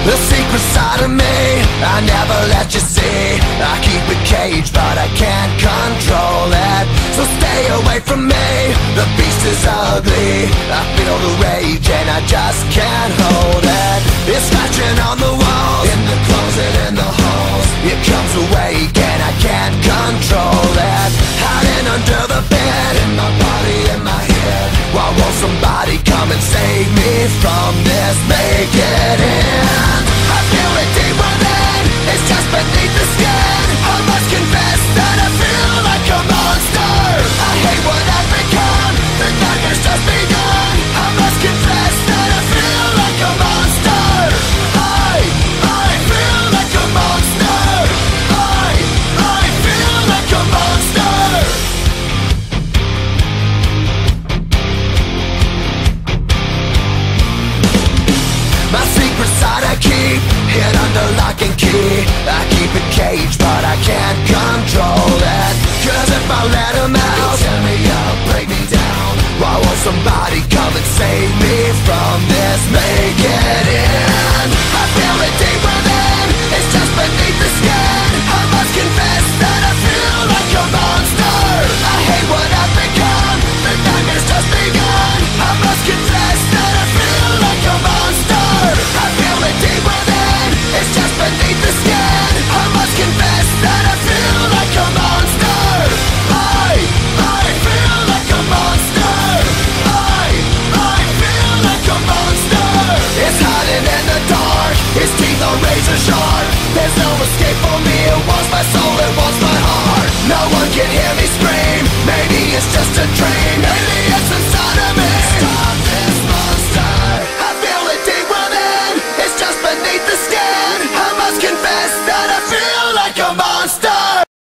The secret side of me I never let you see. I keep it caged but I can't control it. So stay away from me, the beast is ugly. I feel the rage and I just can't hold it. It's scratching on the walls, in the closet, in the halls. It comes awake and I can't control it. Hiding under the bed, in my body, in my head. Why won't somebody come and save me from this? Make it end. I feel it deep within, it's just beneath the skin. I must confess that I feel like a monster. I hate what I've become, the nightmare's just begun. I must confess that I feel like a monster. I feel like a monster. I feel like a monster. My secret side I keep hid under lock and key. I keep it caged but I can't control it. Cause if I let him out, he'll tear me up, break me down. Why won't somebody come and save me from this? Make it end. I feel it deep within, it's just beneath the skin. I must confess that I feel like a monster. I hate what I've become, the nightmare's just begun. I must confess that I feel like a monster. I feel it deep within, it's just beneath the skin. I must confess that I feel like a monster. I feel like a monster. I feel like a monster. It's hiding in the dark, its teeth are razor sharp. There's no escape for me, it wants my soul.